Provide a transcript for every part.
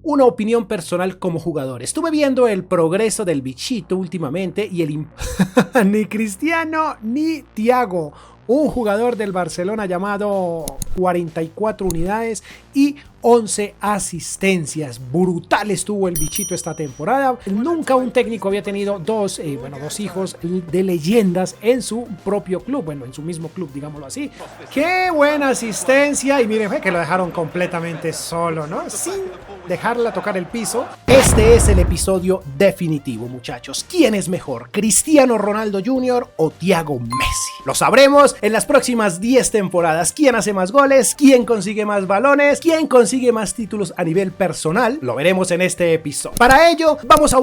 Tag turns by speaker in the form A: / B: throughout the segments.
A: una opinión personal como jugador. Estuve viendo el progreso del bichito últimamente y ni Cristiano ni Thiago, un jugador del Barcelona llamado 44 unidades y 11 asistencias. Brutal estuvo el bichito esta temporada. Nunca un técnico había tenido dos hijos de leyendas en su propio club, bueno, en su mismo club, digámoslo así. ¡Qué buena asistencia! Y miren, que lo dejaron completamente solo, ¿no? Sin dejarla tocar el piso. Este es el episodio definitivo, muchachos. ¿Quién es mejor, Cristiano Ronaldo Jr. o Thiago Messi? Lo sabremos en las próximas 10 temporadas. ¿Quién hace más goles? ¿Quién consigue más balones? ¿Quién consigue más títulos a nivel personal? Lo veremos en este episodio. Para ello vamos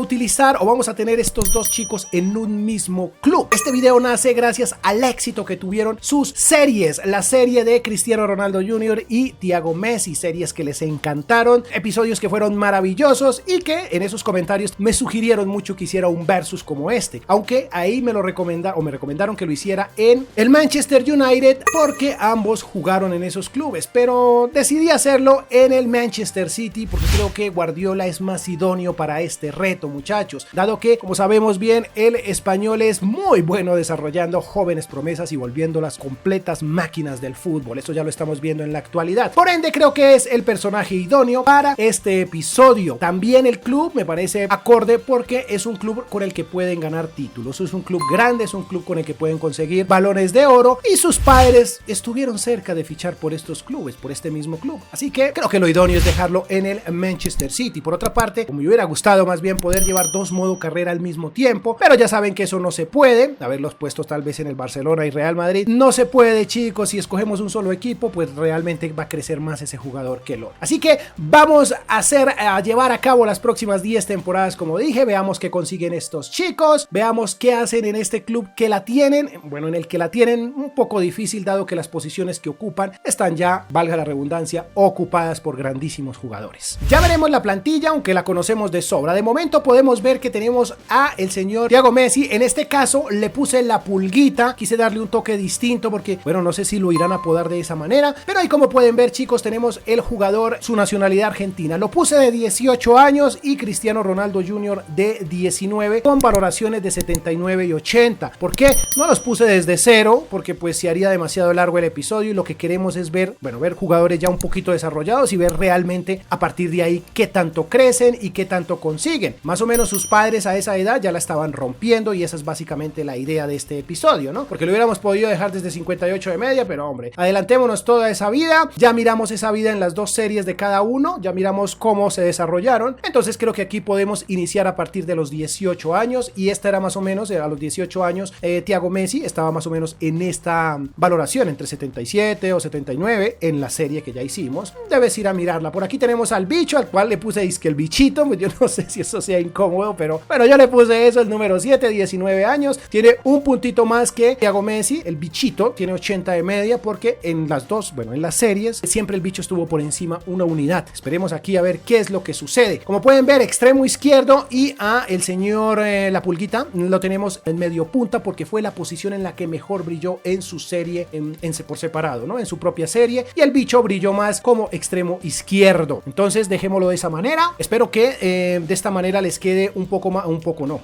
A: a tener estos dos chicos en un mismo club. Este video nace gracias al éxito que tuvieron sus series, la serie de Cristiano Ronaldo Jr. y Thiago Messi, series que les encantaron, episodios que fueron maravillosos y que en esos comentarios me sugirieron mucho que hiciera un versus como este, aunque ahí me recomendaron que lo hiciera en el Manchester United porque ambos jugaron en esos clubes, pero decidí hacerlo en el Manchester City porque creo que Guardiola es más idóneo para este reto, muchachos, dado que, como sabemos bien, el español es muy bueno desarrollando jóvenes promesas y volviéndolas completas máquinas del fútbol. Eso ya lo estamos viendo en la actualidad. Por ende, creo que es el personaje idóneo para este episodio. También el club me parece acorde porque es un club con el que pueden ganar títulos. Es un club grande, es un club con el que pueden conseguir balones de oro y sus padres estuvieron cerca de fichar por estos clubes, por este mismo club. Así que creo que lo idóneo es dejarlo en el Manchester City. Por otra parte, como me hubiera gustado más bien poder llevar dos modo carrera al mismo tiempo, pero ya saben que eso no se puede. Haberlos puesto tal vez en el Barcelona y Real Madrid no se puede, chicos. Si escogemos un solo equipo, pues realmente va a crecer más ese jugador que el otro. Así que vamos a llevar a cabo las próximas 10 temporadas, como dije. Veamos qué consiguen estos chicos, veamos qué hacen en este club que la tienen, bueno, en el que la tienen un poco difícil, dado que las posiciones que ocupan están ya, valga la redundancia, ocupadas por grandísimos jugadores. Ya veremos la plantilla, aunque la conocemos de sobra. De momento podemos ver que tenemos a el señor Thiago Messi. En este caso le puse la pulguita, quise darle un toque distinto porque, bueno, no sé si lo irán a apodar de esa manera, pero ahí, como pueden ver, chicos, tenemos el jugador, su nacionalidad argentina. Lo puse de 18 años y Cristiano Ronaldo Jr. de 19, con valoraciones de 79 y 80. ¿Por qué? No los puse desde cero, porque pues se haría demasiado largo el episodio y lo que queremos es ver jugadores ya un poquito desarrollados y ver realmente a partir de ahí qué tanto crecen y qué tanto consiguen. Más o menos sus padres a esa edad ya la estaban rompiendo y esa es básicamente la idea de este episodio, ¿no? Porque lo hubiéramos podido dejar desde 58 de media, pero hombre, adelantémonos toda esa vida. Ya miramos esa vida en las dos series de cada uno, ya miramos cómo se desarrollaron. Entonces creo que aquí podemos iniciar a partir de los 18 años y esta era más o menos, a los 18 años, Thiago Messi estaba más o menos en esta valoración, entre 77 o 79 en la serie que ya hicimos. Debes ir a mirarla. Por aquí tenemos al bicho, al cual le puse disque el bichito, pues yo no sé si eso sea incómodo, pero bueno, yo le puse eso, el número 7, 19 años, tiene un puntito más que Thiago Messi. El bichito tiene 80 de media porque en las dos, en las series, siempre el bicho estuvo por encima una unidad. Esperemos aquí a ver qué es lo que sucede. Como pueden ver, extremo izquierdo y a el señor la pulguita lo tenemos en medio punta porque fue la posición en la que mejor brilló en su serie por separado, ¿no? En su propia serie, y el bicho brilló más como extremo izquierdo. Entonces dejémoslo de esa manera. Espero que de esta manera les quede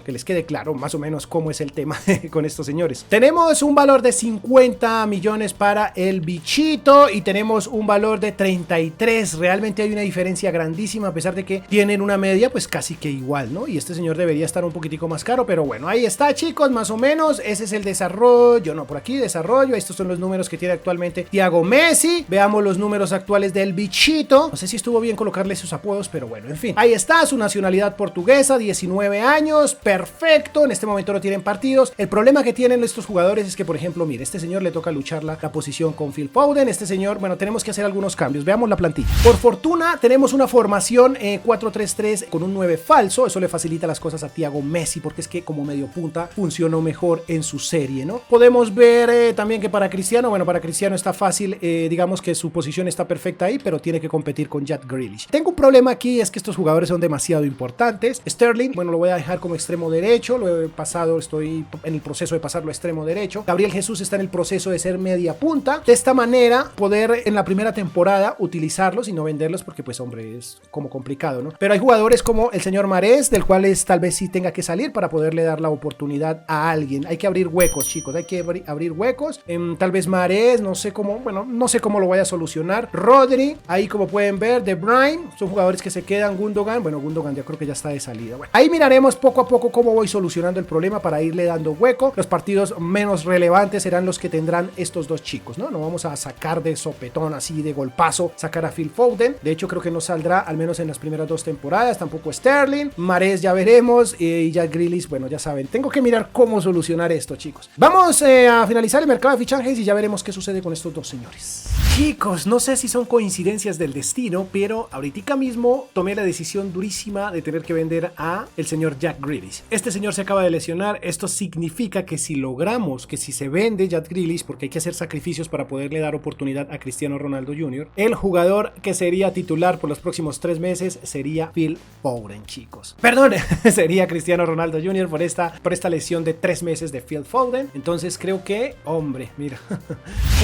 A: que les quede claro más o menos cómo es el tema con estos señores. Tenemos un valor de 50 millones para el bichito y tenemos un valor de 33. Realmente hay una diferencia grandísima, a pesar de que tienen una media pues casi que igual, ¿no? Y este señor debería estar un poquitico más caro, pero bueno, ahí está, chicos, más o menos. Ese es el desarrollo, no, por aquí desarrollo. Estos son los números que tiene actualmente Thiago Messi. Veamos los números actuales del bichito. No sé si estuvo bien colocarle sus apodos, pero bueno, en fin. Ahí está, su nacionalidad portuguesa, 19 años, perfecto. En este momento no tienen partidos. El problema que tienen estos jugadores es que, por ejemplo, mire, este señor le toca luchar la posición con Phil Foden. Este señor, bueno, tenemos que hacer algunos cambios. Veamos la plantilla. Por fortuna, tenemos una formación 4-3-3 con un 9 falso. Eso le facilita las cosas a Thiago Messi porque es que como medio punta funcionó mejor en su serie, ¿no? Podemos ver también que para Cristiano, bueno, para Cristiano está fácil, digamos que su posición está perfecta ahí, pero tiene que competir con Jack Grealish. Tengo un problema aquí, es que estos jugadores son demasiado importantes. Sterling, bueno, lo voy a dejar como extremo derecho, lo he pasado, estoy en el proceso de pasarlo a extremo derecho. Gabriel Jesús está en el proceso de ser media punta. De esta manera, poder en la primera temporada utilizarlos y no venderlos porque, pues, hombre, es como complicado, ¿no? Pero hay jugadores como el señor Mahrez, del cual tal vez sí tenga que salir para poderle dar la oportunidad a alguien. Hay que abrir huecos, chicos, hay que abrir huecos. Tal vez Mahrez, no sé cómo, bueno, no sé cómo lo voy a solucionar. Rodri, ahí como pueden ver, De Bruyne, son jugadores que se quedan. Gundogan, bueno, Gundogan ya creo que ya está de salida. Bueno, ahí miraremos poco a poco cómo voy solucionando el problema para irle dando hueco. Los partidos menos relevantes serán los que tendrán estos dos chicos, ¿no? No vamos a sacar de sopetón, así de golpazo, sacar a Phil Foden. De hecho, creo que no saldrá, al menos en las primeras 2 temporadas. Tampoco Sterling. Mahrez ya veremos. Y Jack Grealish, bueno, ya saben. Tengo que mirar cómo solucionar esto, chicos. Vamos a finalizar el mercado de fichajes y ya veremos qué sucede con estos dos señores. Chicos, no sé si son coincidencias del destino, pero ahorita mismo tomé la decisión durísima de tener que vender a el señor Jack Grealish. Este señor se acaba de lesionar. Esto significa que si logramos, que si se vende Jack Grealish, porque hay que hacer sacrificios para poderle dar oportunidad a Cristiano Ronaldo Jr., el jugador que sería titular por los próximos 3 meses sería Phil Foden, chicos. Perdón, sería Cristiano Ronaldo Jr. por esta lesión de 3 meses de Phil Foden. Entonces creo que, hombre, mira,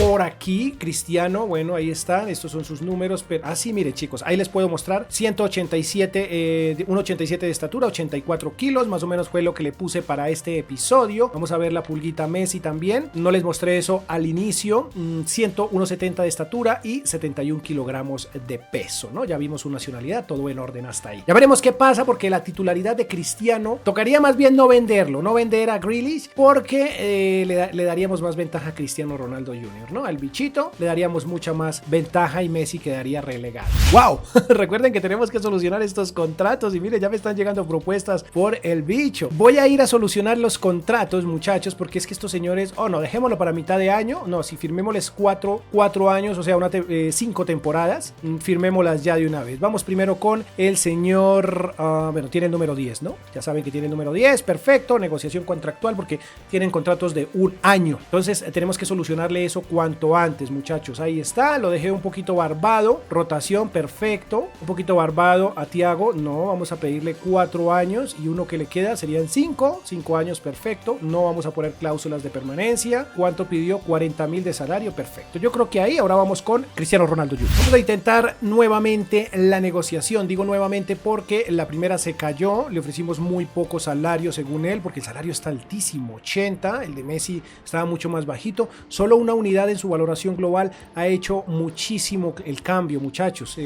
A: por aquí Cristiano, bueno, ahí están, estos son sus números, pero así, mire, chicos, ahí les puedo mostrar 1,87 de estatura, 84 kilos, más o menos fue lo que le puse para este episodio. Vamos a ver la pulguita Messi también, no les mostré eso al inicio. 1,70 de estatura y 71 kilogramos de peso, ¿no? Ya vimos su nacionalidad, todo en orden hasta ahí. Ya veremos qué pasa, porque la titularidad de Cristiano tocaría más bien no venderlo, no vender a Grealish, porque le daríamos más ventaja a Cristiano Ronaldo Jr., ¿no? Al bichito le daríamos mucha más ventaja y Messi quedaría relegado. ¡Wow! Recuerden que tenemos que solucionar estos contratos y mire, ya me están llegando propuestas por el bicho. Voy a ir a solucionar los contratos, muchachos, porque es que estos señores, no, dejémoslo para mitad de año. No, si firmémosles 4 años, o sea, 5 temporadas, firmémoslas ya de una vez. Vamos primero con el señor, bueno, tiene el número 10, ¿no? Ya saben que tiene el número 10, perfecto, negociación contractual porque tienen contratos de 1 año. Entonces tenemos que solucionarle eso cuanto antes, muchachos. Ahí está, lo dejé un poquito barbado, rotación, perfecto. Un poquito barbado a Thiago, no, vamos a pedirle 4 años y uno que le queda serían 5 años, perfecto. No vamos a poner cláusulas de permanencia. ¿Cuánto pidió? 40,000 de salario, perfecto. Yo creo que ahí ahora vamos con Cristiano Ronaldo Jr. Vamos a intentar nuevamente la negociación, digo nuevamente porque la primera se cayó, le ofrecimos muy poco salario según él, porque el salario está altísimo, 80, el de Messi estaba mucho más bajito. Solo una unidad en su valoración global ha hecho muchísimo el cambio, muchachos.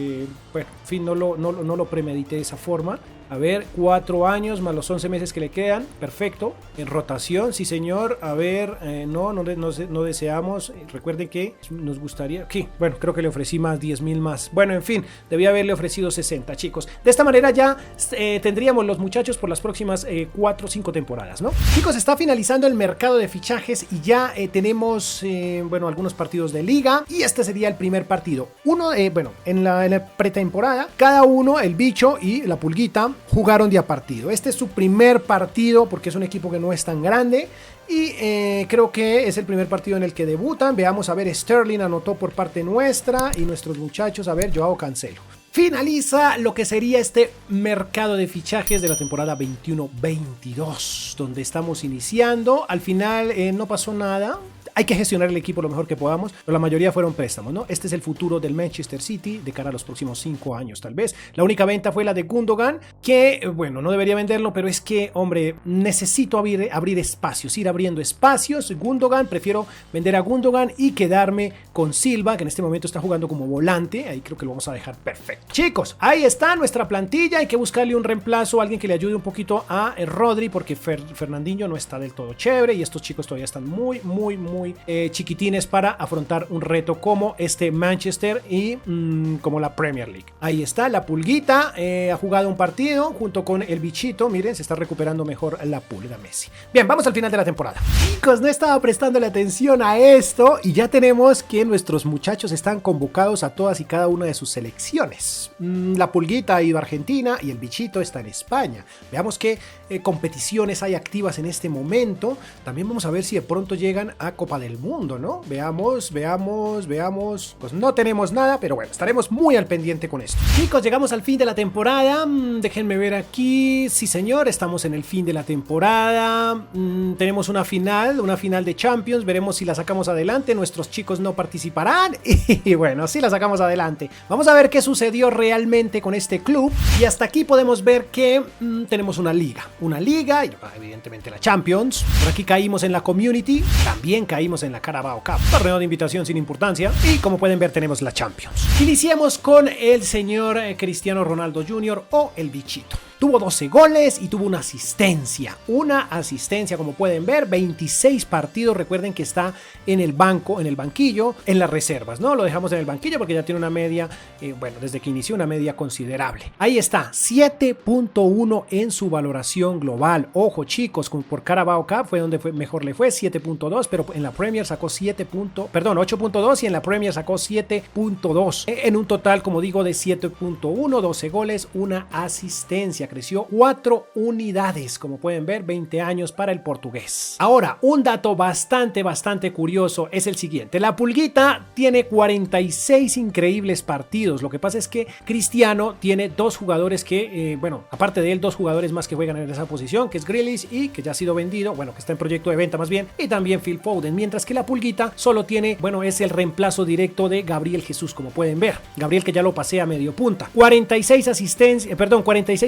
A: Bueno, en fin, no lo premedité de esa forma. A ver, 4 años más los 11 meses que le quedan. Perfecto. En rotación, sí señor. A ver, no deseamos. Recuerden que nos gustaría... Aquí, bueno, creo que le ofrecí más, 10,000 más. Bueno, en fin, debía haberle ofrecido 60, chicos. De esta manera ya tendríamos los muchachos por las próximas 4 o 5 temporadas, ¿no? Chicos, está finalizando el mercado de fichajes y ya tenemos, bueno, algunos partidos de liga. Y este sería el primer partido. Bueno, en la pretemporada, cada uno, el bicho y la pulguita, jugaron día partido. Este es su primer partido porque es un equipo que no es tan grande y creo que es el primer partido en el que debutan. Veamos, a ver, Sterling anotó por parte nuestra y nuestros muchachos, a ver, Joao Cancelo. Finaliza lo que sería este mercado de fichajes de la temporada 21-22, donde estamos iniciando. Al final no pasó nada. Hay que gestionar el equipo lo mejor que podamos, pero la mayoría fueron préstamos, ¿no? Este es el futuro del Manchester City de cara a los próximos 5 años, tal vez. La única venta fue la de Gundogan, que, bueno, no debería venderlo, pero es que, hombre, necesito abrir espacios, ir abriendo espacios. Gundogan, prefiero vender a Gundogan y quedarme con Silva, que en este momento está jugando como volante. Ahí creo que lo vamos a dejar perfecto. Chicos, ahí está nuestra plantilla. Hay que buscarle un reemplazo, alguien que le ayude un poquito a Rodri, porque Fernandinho no está del todo chévere y estos chicos todavía están muy chiquitines para afrontar un reto como este Manchester y como la Premier League. Ahí está la pulguita, ha jugado un partido junto con el bichito. Miren, se está recuperando mejor la pulga Messi. Bien, vamos al final de la temporada. Chicos, no estaba prestando la atención a esto y ya tenemos que nuestros muchachos están convocados a todas y cada una de sus selecciones. La pulguita ha ido a Argentina y el bichito está en España. Veamos qué competiciones hay activas en este momento. También vamos a ver si de pronto llegan a Copa Copa del Mundo, ¿no? Veamos. Pues no tenemos nada, pero bueno, estaremos muy al pendiente con esto. Chicos, llegamos al fin de la temporada. Déjenme ver aquí. Sí, señor, estamos en el fin de la temporada. Tenemos una final de Champions. Veremos si la sacamos adelante. Nuestros chicos no participarán. Y bueno, sí la sacamos adelante. Vamos a ver qué sucedió realmente con este club. Y hasta aquí podemos ver que tenemos una liga. Y evidentemente la Champions. Por aquí caímos en la Community. También caímos en la Carabao Cup. Torneo de invitación sin importancia. Y como pueden ver, tenemos la Champions. Iniciemos con el señor Cristiano Ronaldo Jr. o el Bichito. Tuvo 12 goles y tuvo una asistencia. Como pueden ver, 26 partidos. Recuerden que está en el banquillo, en las reservas, ¿no? Lo dejamos en el banquillo porque ya tiene una media, desde que inició, una media considerable. Ahí está, 7.1 en su valoración global. Ojo, chicos, por Carabao Cup fue donde mejor le fue, 7.2, pero en la Premier sacó 8.2 y en la Premier sacó 7.2. En un total, como digo, de 7.1, 12 goles, una asistencia. Creció 4 unidades, como pueden ver, 20 años para el portugués. Ahora, un dato bastante curioso es el siguiente. La Pulguita tiene 46 increíbles partidos. Lo que pasa es que Cristiano tiene dos jugadores que, aparte de él, dos jugadores más que juegan en esa posición, que es Grealish y que ya ha sido vendido, que está en proyecto de venta más bien, y también Phil Foden, mientras que la Pulguita solo tiene, es el reemplazo directo de Gabriel Jesús, como pueden ver. Gabriel, que ya lo pasé a medio punta. 46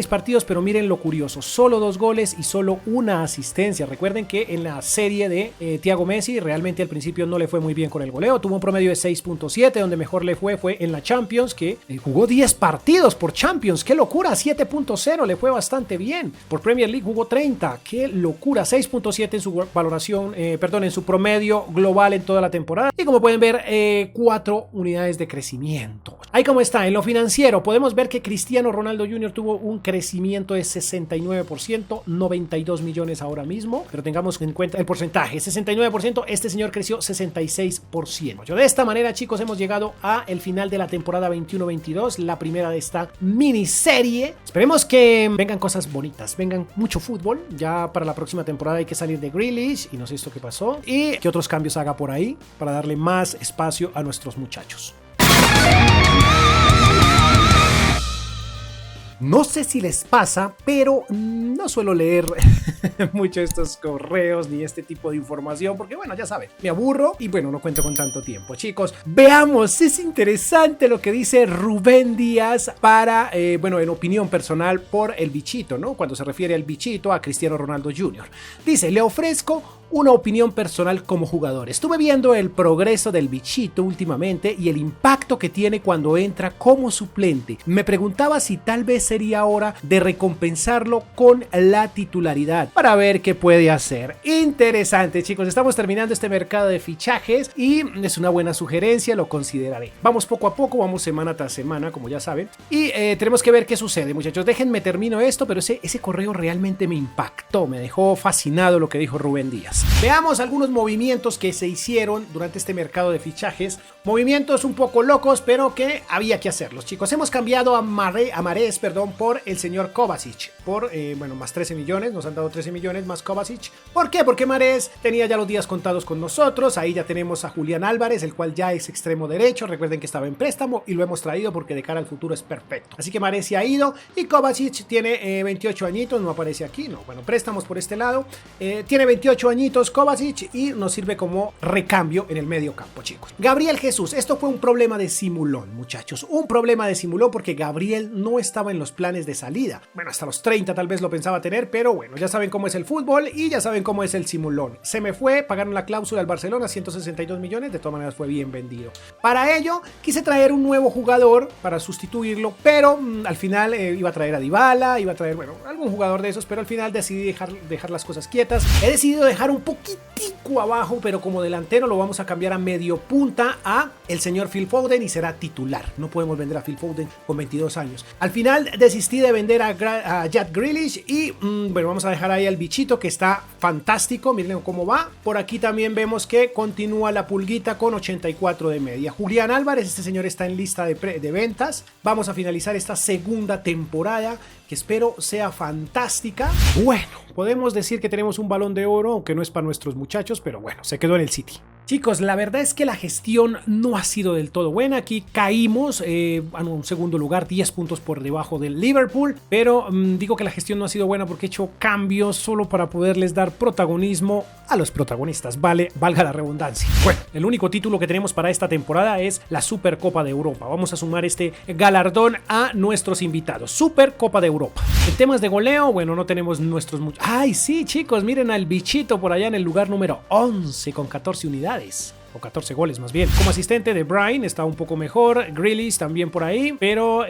A: partidos, pero miren lo curioso, solo 2 goles y solo una asistencia. Recuerden que en la serie de Thiago Messi realmente al principio no le fue muy bien con el goleo, tuvo un promedio de 6.7, donde mejor le fue en la Champions, que jugó 10 partidos por Champions, qué locura, 7.0, le fue bastante bien. Por Premier League jugó 30, qué locura, 6.7 en su valoración, en su promedio global en toda la temporada, y como pueden ver, 4 unidades de crecimiento. Ahí como está, en lo financiero podemos ver que Cristiano Ronaldo Jr. tuvo un crecimiento de 69%, 92 millones ahora mismo, pero tengamos en cuenta el porcentaje, 69%, este señor creció 66%. De esta manera, chicos, hemos llegado a el final de la temporada 21-22, la primera de esta miniserie. Esperemos que vengan cosas bonitas, vengan mucho fútbol. Ya para la próxima temporada hay que salir de Grealish y no sé esto qué pasó, y que otros cambios haga por ahí para darle más espacio a nuestros muchachos. No sé si les pasa, pero no suelo leer mucho estos correos ni este tipo de información porque, ya saben, me aburro y no cuento con tanto tiempo. Chicos, veamos, es interesante lo que dice Rubén Díaz para, en opinión personal por el Bichito, ¿no? Cuando se refiere al Bichito, a Cristiano Ronaldo Jr. Dice, le ofrezco una opinión personal como jugador. Estuve viendo el progreso del Bichito últimamente y el impacto que tiene cuando entra como suplente. Me preguntaba si tal vez sería hora de recompensarlo con la titularidad para ver qué puede hacer. Interesante, chicos, estamos terminando este mercado de fichajes y es una buena sugerencia, lo consideraré. Vamos poco a poco, vamos semana tras semana, como ya saben, y tenemos que ver qué sucede, muchachos. Déjenme termino esto, pero ese correo realmente me impactó, me dejó fascinado lo que dijo Rubén Díaz. Veamos algunos movimientos que se hicieron durante este mercado de fichajes. Movimientos un poco locos, pero que había que hacerlos, chicos. Hemos cambiado a Mahrez, por el señor Kovacic. Por, más 13 millones. Nos han dado 13 millones más Kovacic. ¿Por qué? Porque Mahrez tenía ya los días contados con nosotros. Ahí ya tenemos a Julián Álvarez, el cual ya es extremo derecho. Recuerden que estaba en préstamo y lo hemos traído porque de cara al futuro es perfecto. Así que Mahrez se ha ido y Kovacic tiene 28 añitos. No aparece aquí, no. Préstamos por este lado. Tiene 28 añitos Kovacic y nos sirve como recambio en el medio campo, chicos. Gabriel Jesús, esto fue un problema de simulón, muchachos. Un problema de simulón porque Gabriel no estaba en los planes de salida. Hasta los 30 tal vez lo pensaba tener, pero ya saben cómo es el fútbol y ya saben cómo es el simulón. Se me fue, pagaron la cláusula al Barcelona, 162 millones, de todas maneras fue bien vendido. Para ello, quise traer un nuevo jugador para sustituirlo, pero al final iba a traer a Dybala, iba a traer, algún jugador de esos, pero al final decidí dejar las cosas quietas. He decidido dejar un poquitico abajo, pero como delantero lo vamos a cambiar a medio punta a el señor Phil Foden y será titular. No podemos vender a Phil Foden con 22 años. Al final desistí de vender a Jack Grealish y vamos a dejar ahí al Bichito, que está fantástico. Miren cómo va. Por aquí también vemos que continúa la Pulguita con 84 de media. Julián Álvarez, este señor está en lista de ventas. Vamos a finalizar esta segunda temporada, que espero sea fantástica. Podemos decir que tenemos un balón de oro, aunque no es para nuestros muchachos, puntos, pero bueno, se quedó en el City. Chicos, la verdad es que la gestión no ha sido del todo buena. Aquí caímos a un segundo lugar, 10 puntos por debajo del Liverpool. Pero digo que la gestión no ha sido buena porque he hecho cambios solo para poderles dar protagonismo a los protagonistas. Valga la redundancia. Bueno, el único título que tenemos para esta temporada es la Supercopa de Europa. Vamos a sumar este galardón a nuestros invitados. Supercopa de Europa. En temas de goleo, bueno, no tenemos nuestros muchos. ¡Ay, sí, chicos! Miren al bichito por allá en el lugar número 11 con 14 unidades. O 14 goles más bien. Como asistente de Bryan está un poco mejor, Grealish también por ahí, pero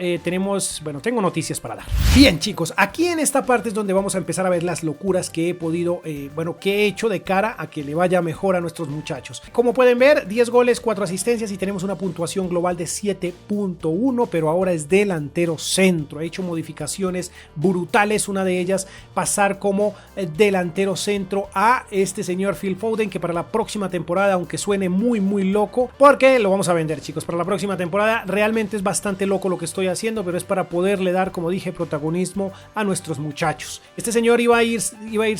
A: tengo noticias para dar. Bien, chicos, aquí en esta parte es donde vamos a empezar a ver las locuras que he podido, que he hecho de cara a que le vaya mejor a nuestros muchachos. Como pueden ver, 10 goles, 4 asistencias y tenemos una puntuación global de 7.1, pero ahora es delantero centro. He hecho modificaciones brutales, una de ellas pasar como delantero centro a este señor Phil Foden, que para la próxima temporada, aunque suene muy loco, porque lo vamos a vender, chicos, para la próxima temporada. Realmente es bastante loco lo que estoy haciendo, pero es para poderle dar, como dije, protagonismo a nuestros muchachos. Este señor iba a irse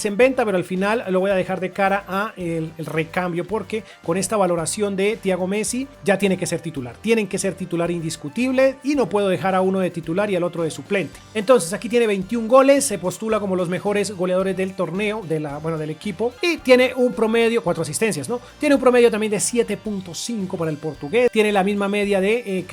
A: en venta, pero al final lo voy a dejar de cara a el recambio, porque con esta valoración de Thiago Messi ya tiene que ser titular. Tienen que ser titular indiscutible y no puedo dejar a uno de titular y al otro de suplente. Entonces aquí tiene 21 goles, se postula como los mejores goleadores del torneo, del equipo, y tiene un promedio, 4 asistencias, ¿no? Tiene un promedio también de 7.5 para el portugués, tiene la misma media de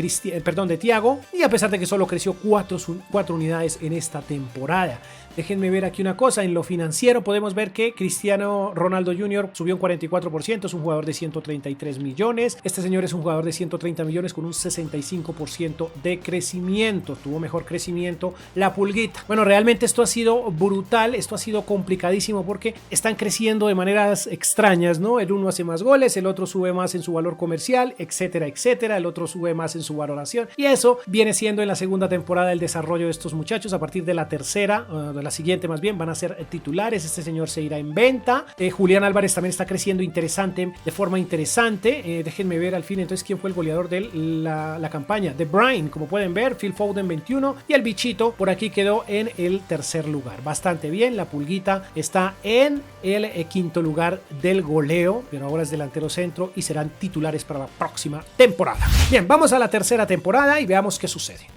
A: Thiago, y a pesar de que solo creció 4 unidades en esta temporada. Déjenme ver aquí una cosa, en lo financiero podemos ver que Cristiano Ronaldo Jr. subió un 44%, es un jugador de 133 millones, este señor es un jugador de 130 millones con un 65% de crecimiento, tuvo mejor crecimiento la pulguita. Bueno, realmente esto ha sido brutal, esto ha sido complicadísimo porque están creciendo de maneras extrañas, ¿no? El uno hace más goles, el otro sube más en su valor comercial, etcétera, etcétera, el otro sube más en su valoración, y eso viene siendo en la segunda temporada el desarrollo de estos muchachos. A partir de la tercera, la siguiente más bien, van a ser titulares. Este señor se irá en venta. Julián Álvarez también está creciendo de forma interesante. Déjenme ver al fin entonces quién fue el goleador de la campaña de Bryan. Como pueden ver, Phil Foden 21 y el bichito por aquí quedó en el tercer lugar. Bastante bien, la pulguita está en el quinto lugar del goleo, pero ahora es delantero centro y serán titulares para la próxima temporada. Bien, vamos a la tercera temporada y veamos qué sucede.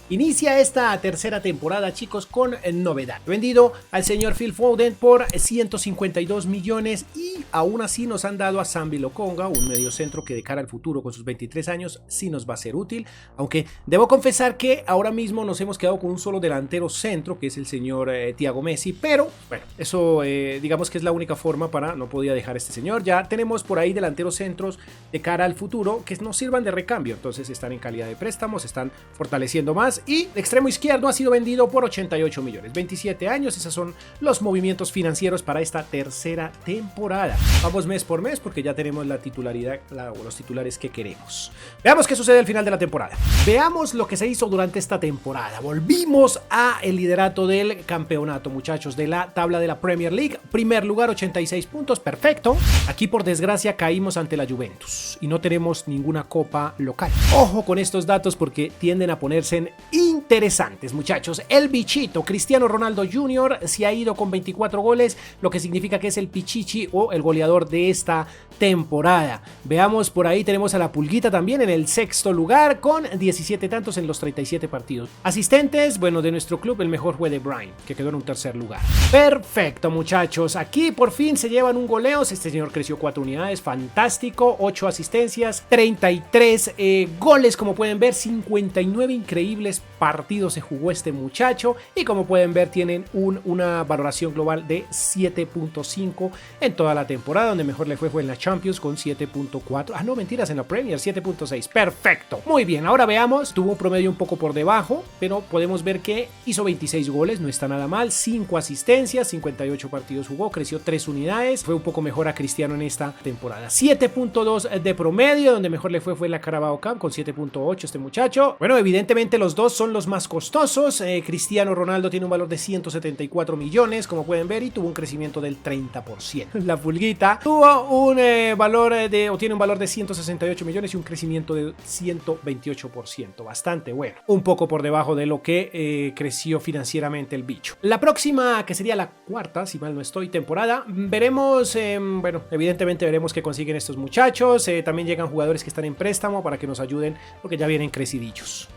A: Inicia esta tercera temporada, chicos, con novedad. Vendido al señor Phil Foden por 152 millones y aún así nos han dado a Sambi Lokonga, un mediocentro que de cara al futuro con sus 23 años sí nos va a ser útil, aunque debo confesar que ahora mismo nos hemos quedado con un solo delantero centro, que es el señor Thiago Messi, pero bueno, eso digamos que es la única forma no podía dejar a este señor. Ya tenemos por ahí delanteros centros de cara al futuro que nos sirvan de recambio, entonces están en calidad de préstamos, están fortaleciendo más. Y el extremo izquierdo ha sido vendido por 88 millones, 27 años, esos son los movimientos financieros para esta tercera temporada. Vamos mes por mes porque ya tenemos la titularidad o los titulares que queremos. Veamos qué sucede al final de la temporada. Veamos lo que se hizo durante esta temporada. Volvimos a el liderato del campeonato, muchachos, de la tabla de la Premier League. Primer lugar, 86 puntos, perfecto. Aquí por desgracia caímos ante la Juventus y no tenemos ninguna copa local. Ojo con estos datos porque tienden a ponerse interesantes, muchachos. El bichito Cristiano Ronaldo Jr. se ha ido con 24 goles, lo que significa que es el pichichi o el goleador de esta temporada. Veamos, por ahí tenemos a la pulguita también en el sexto lugar con 17 tantos en los 37 partidos. Asistentes, bueno, de nuestro club el mejor fue de Bryan, que quedó en un tercer lugar. Perfecto, muchachos, aquí por fin se llevan un goleo. Este señor creció 4 unidades, fantástico, 8 asistencias, 33 goles, como pueden ver, 59 increíbles partidos se jugó este muchacho y como pueden ver tienen una valoración global de 7.5 en toda la temporada. Donde mejor le fue en la Champions con 7.4. No, mentiras, en la Premier 7.6. Perfecto, muy bien. Ahora veamos, tuvo un promedio un poco por debajo, pero podemos ver que hizo 26 goles, no está nada mal, 5 asistencias, 58 partidos jugó, creció 3 unidades, fue un poco mejor a Cristiano en esta temporada. 7.2 de promedio, donde mejor le fue en la Carabao Cup con 7.8 este muchacho. Bueno, evidentemente los dos son los los más costosos. Cristiano Ronaldo tiene un valor de 174 millones, como pueden ver, y tuvo un crecimiento del 30%. La pulguita tuvo un tiene un valor de 168 millones y un crecimiento de 128%. Bastante bueno. Un poco por debajo de lo que creció financieramente el bicho. La próxima, que sería la cuarta, si mal no estoy, temporada, veremos, bueno, evidentemente veremos qué consiguen estos muchachos. También llegan jugadores que están en préstamo para que nos ayuden, porque ya vienen crecidillos.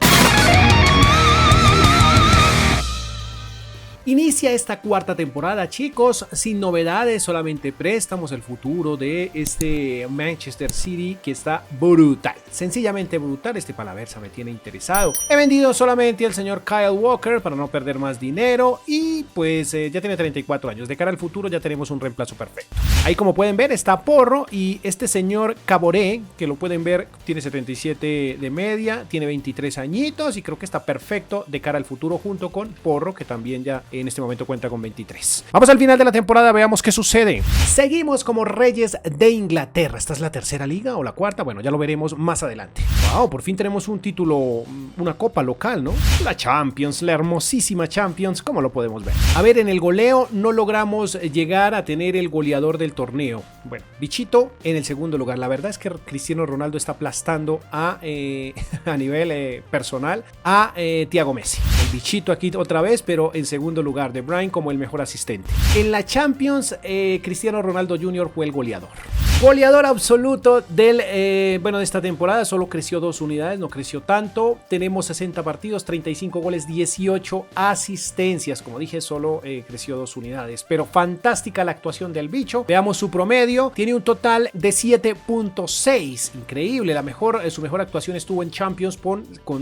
A: Inicia esta cuarta temporada, chicos, sin novedades, solamente préstamos. El futuro de este Manchester City, que está brutal, sencillamente brutal. Este Palaversa me tiene interesado. He vendido solamente al señor Kyle Walker para no perder más dinero, y pues ya tiene 34 años. De cara al futuro ya tenemos un reemplazo perfecto. Ahí, como pueden ver, está Porro, y este señor Caboré, que lo pueden ver, tiene 77 de media, tiene 23 añitos, y creo que está perfecto de cara al futuro, junto con Porro, que también ya en este momento cuenta con 23. Vamos al final de la temporada, veamos qué sucede. Seguimos como Reyes de Inglaterra. ¿Esta es la tercera liga o la cuarta? Bueno, ya lo veremos más adelante. Wow, por fin tenemos un título, una copa local, ¿no? La Champions, la hermosísima Champions, como lo podemos ver. A ver, en el goleo no logramos llegar a tener el goleador del torneo. Bueno, Bichito en el segundo lugar. La verdad es que Cristiano Ronaldo está aplastando a nivel personal a Thiago Messi. El Bichito aquí otra vez, pero en segundo lugar, De Bruyne como el mejor asistente. En la Champions, Cristiano Ronaldo Jr. fue el goleador. Goleador absoluto de esta temporada. Solo creció 2 unidades, no creció tanto. Tenemos 60 partidos, 35 goles, 18 asistencias. Como dije, solo creció 2 unidades. Pero fantástica la actuación del bicho. Veamos su promedio. Tiene un total de 7.6. Increíble. Su mejor actuación estuvo en Champions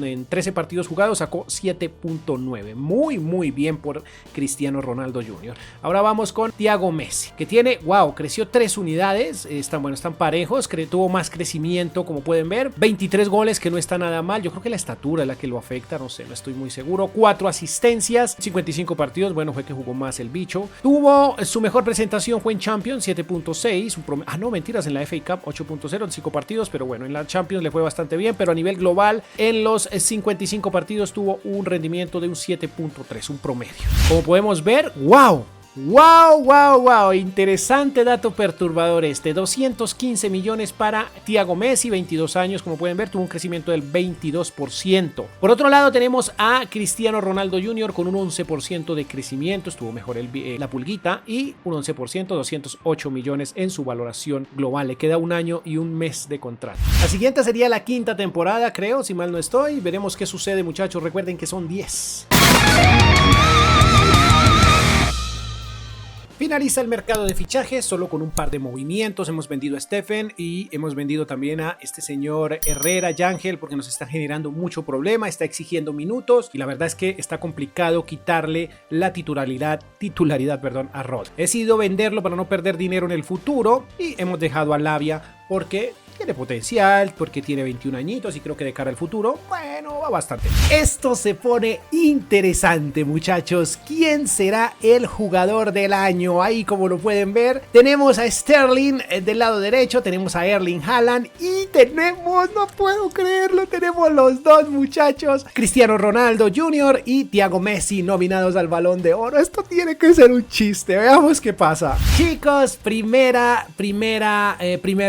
A: en 13 partidos jugados. Sacó 7.9. Muy bien por Cristiano Ronaldo Jr. Ahora vamos con Thiago Messi, que tiene, creció 3 unidades. Están parejos, tuvo más crecimiento, como pueden ver. 23 goles, que no está nada mal. Yo creo que la estatura es la que lo afecta, no sé, no estoy muy seguro. 4 asistencias, 55 partidos, bueno, fue que jugó más el bicho. Tuvo su mejor presentación, fue en Champions, 7.6. No, mentiras, en la FA Cup 8.0 en 5 partidos, pero bueno, en la Champions le fue bastante bien. Pero a nivel global, en los 55 partidos tuvo un rendimiento de un 7.3, un promedio. Como podemos ver, ¡wow! Interesante dato perturbador este. 215 millones para Thiago Messi, 22 años, como pueden ver, tuvo un crecimiento del 22%. Por otro lado, tenemos a Cristiano Ronaldo Jr. con un 11% de crecimiento, estuvo mejor la pulguita, y un 11%, 208 millones en su valoración global. Le queda un año y un mes de contrato. La siguiente sería la quinta temporada, creo, si mal no estoy. Veremos qué sucede, muchachos. Recuerden que son 10. Finaliza el mercado de fichajes solo con un par de movimientos. Hemos vendido a Stephen y hemos vendido también a este señor Herrera Yangel, porque nos está generando mucho problema, está exigiendo minutos y la verdad es que está complicado quitarle la titularidad a Rod. He decidido venderlo para no perder dinero en el futuro y hemos dejado a Lavia porque tiene potencial, porque tiene 21 añitos y creo que de cara al futuro, bueno, va bastante. Esto se pone interesante, muchachos. ¿Quién será el jugador del año? Ahí, como lo pueden ver, tenemos a Sterling del lado derecho, tenemos a Erling Haaland y tenemos, no puedo creerlo, tenemos los dos muchachos, Cristiano Ronaldo Jr. y Thiago Messi nominados al Balón de Oro. Esto tiene que ser un chiste, veamos qué pasa. Chicos, primer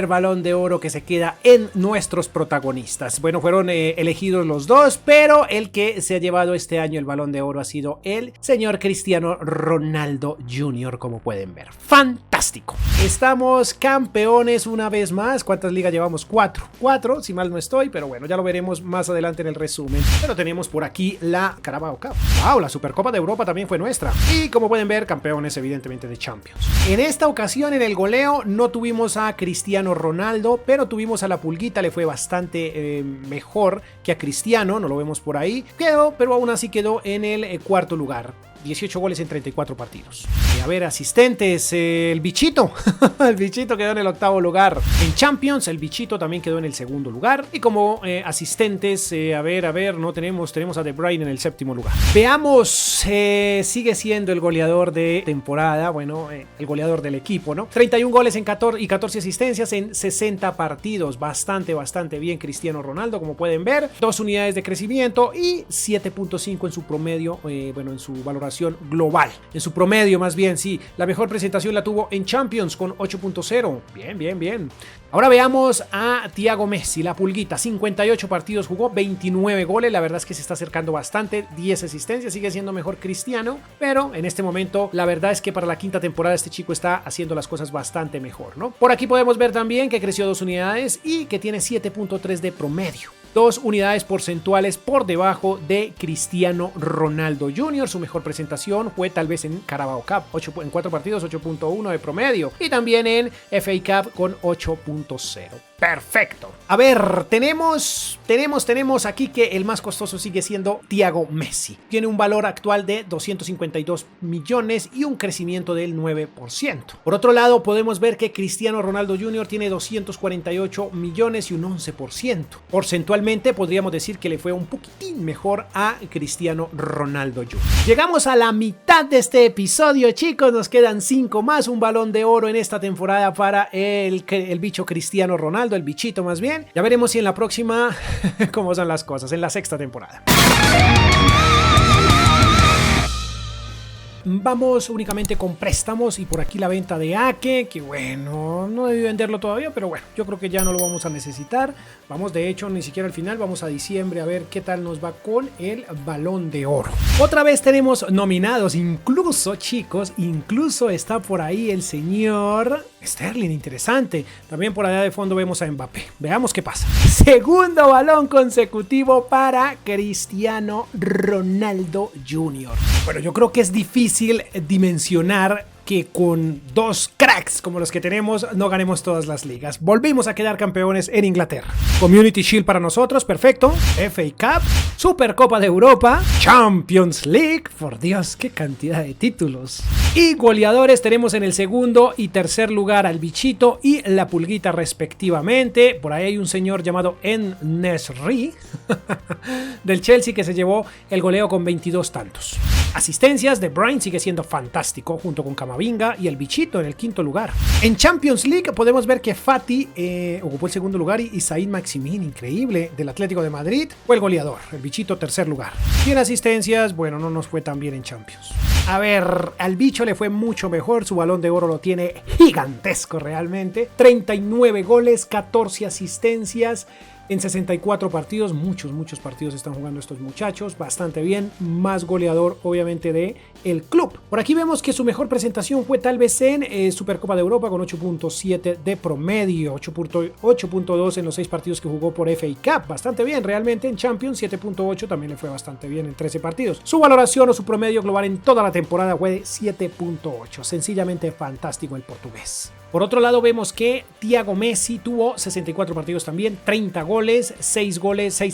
A: Balón de Oro que se queda en nuestros protagonistas. Bueno, fueron elegidos los dos, pero el que se ha llevado este año el Balón de Oro ha sido el señor Cristiano Ronaldo Jr., como pueden ver. Fantástico. Estamos campeones una vez más. ¿Cuántas ligas llevamos? 4, si mal no estoy, pero bueno, ya lo veremos más adelante en el resumen. Pero tenemos por aquí la Carabao Cup. Wow, la Supercopa de Europa también fue nuestra. Y como pueden ver, campeones evidentemente de Champions. En esta ocasión, en el goleo, no tuvimos a Cristiano Ronaldo, pero tuvimos a la pulguita, le fue bastante mejor que a Cristiano, no lo vemos por ahí, pero aún así quedó en el cuarto lugar. 18 goles en 34 partidos. A ver, asistentes, el Bichito. El Bichito quedó en el 8º lugar. En Champions, el Bichito también quedó en el 2º lugar. Y como asistentes, a ver, no tenemos a De Bruyne en el 7º lugar. Veamos, sigue siendo el goleador de temporada, bueno, el goleador del equipo, ¿no? 31 goles en 14 asistencias en 60 partidos. Bastante bien Cristiano Ronaldo, como pueden ver. 2 unidades de crecimiento y 7.5 en su promedio, bueno, en su valoración global. En su promedio, más bien, sí. La mejor presentación la tuvo en Champions con 8.0. Bien. Ahora veamos a Thiago Messi, la pulguita. 58 partidos jugó, 29 goles. La verdad es que se está acercando bastante. 10 asistencias, sigue siendo mejor Cristiano. Pero en este momento, la verdad es que para la 5ª temporada este chico está haciendo las cosas bastante mejor, ¿no? Por aquí podemos ver también que creció 2 unidades y que tiene 7.3 de promedio. 2 unidades porcentuales por debajo de Cristiano Ronaldo Jr. Su mejor presentación fue tal vez en Carabao Cup, en 4 partidos, 8.1 de promedio. Y también en FA Cup con 8.0. Perfecto. A ver, tenemos aquí que el más costoso sigue siendo Thiago Messi. Tiene un valor actual de 252 millones y un crecimiento del 9%. Por otro lado, podemos ver que Cristiano Ronaldo Jr. tiene 248 millones y un 11%. Porcentualmente podríamos decir que le fue un poquitín mejor a Cristiano Ronaldo Jr. Llegamos a la mitad de este episodio, chicos. Nos quedan 5 más, un balón de oro en esta temporada para el bicho Cristiano Ronaldo, el Bichito más bien. Ya veremos si en la próxima cómo son las cosas, en la 6ª temporada. Vamos únicamente con préstamos y por aquí la venta de Ake, que bueno, no debí venderlo todavía, pero bueno, yo creo que ya no lo vamos a necesitar. Vamos de hecho ni siquiera al final, vamos a diciembre a ver qué tal nos va con el Balón de Oro. Otra vez tenemos nominados, incluso chicos, incluso está por ahí el señor Sterling, interesante. También por allá de fondo vemos a Mbappé. Veamos qué pasa. Segundo balón consecutivo para Cristiano Ronaldo Jr. Bueno, yo creo que es difícil dimensionar que con 2 cracks como los que tenemos no ganemos todas las ligas. Volvimos a quedar campeones en Inglaterra. Community Shield para nosotros, perfecto. FA Cup, Supercopa de Europa, Champions League. Por Dios, qué cantidad de títulos. Y goleadores tenemos en el 2º y 3er lugar al Bichito y la Pulguita respectivamente. Por ahí hay un señor llamado En-Nesyri del Chelsea que se llevó el goleo con 22 tantos. Asistencias, De Bruyne sigue siendo fantástico junto con Camavinga y el Bichito en el 5º lugar. En Champions League podemos ver que Fati ocupó el 2º lugar y Said Maximin, increíble, del Atlético de Madrid, fue el goleador. El Bichito 3er lugar. Y en asistencias, bueno, no nos fue tan bien en Champions. A ver, al Bicho le fue mucho mejor, su Balón de Oro lo tiene gigantesco realmente. 39 goles, 14 asistencias. En 64 partidos, muchos partidos están jugando estos muchachos, bastante bien, más goleador obviamente de el club. Por aquí vemos que su mejor presentación fue tal vez en Supercopa de Europa con 8.7 de promedio, 8.2 en los 6 partidos que jugó por FA Cup, bastante bien realmente. En Champions 7.8 también le fue bastante bien en 13 partidos. Su valoración o su promedio global en toda la temporada fue de 7.8, sencillamente fantástico el portugués. Por otro lado vemos que Thiago Messi tuvo 64 partidos también, 30 goles, 6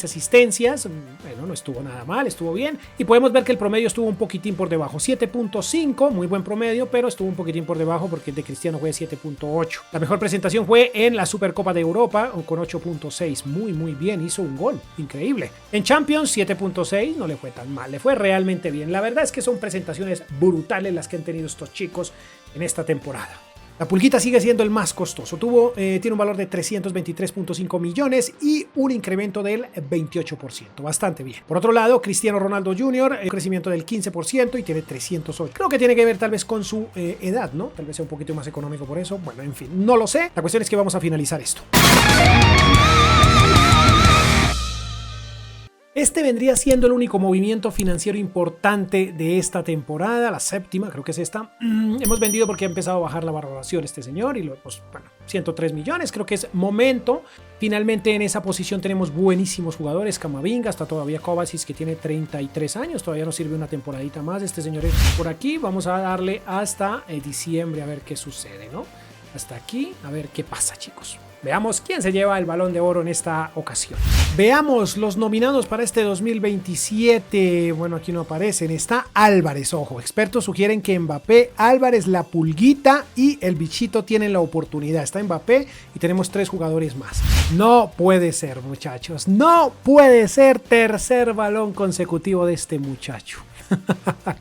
A: asistencias. Bueno, no estuvo nada mal, estuvo bien. Y podemos ver que el promedio estuvo un poquitín por debajo, 7.5, muy buen promedio, pero estuvo un poquitín por debajo porque el de Cristiano fue 7.8. La mejor presentación fue en la Supercopa de Europa con 8.6, muy bien, hizo un gol, increíble. En Champions 7.6, no le fue tan mal, le fue realmente bien. La verdad es que son presentaciones brutales las que han tenido estos chicos en esta temporada. La Pulguita sigue siendo el más costoso. Tiene un valor de 323.5 millones y un incremento del 28%. Bastante bien. Por otro lado, Cristiano Ronaldo Jr., un crecimiento del 15% y tiene 308. Creo que tiene que ver tal vez con su edad, ¿no? Tal vez sea un poquito más económico por eso. Bueno, en fin, no lo sé. La cuestión es que vamos a finalizar esto. Este vendría siendo el único movimiento financiero importante de esta temporada, la 7ª, creo que es esta. Hemos vendido porque ha empezado a bajar la valoración este señor y luego, pues, bueno, 103 millones, creo que es momento. Finalmente en esa posición tenemos buenísimos jugadores, Camavinga, está todavía Kovacic que tiene 33 años, todavía nos sirve una temporadita más. Este señor es por aquí, vamos a darle hasta diciembre a ver qué sucede, ¿no? Hasta aquí, a ver qué pasa, chicos. Veamos quién se lleva el Balón de Oro en esta ocasión. Veamos los nominados para este 2027. Bueno, aquí no aparecen. Está Álvarez, ojo. Expertos sugieren que Mbappé, Álvarez, la Pulguita y el Bichito tienen la oportunidad. Está Mbappé y tenemos 3 jugadores más. No puede ser, muchachos. No puede ser tercer balón consecutivo de este muchacho.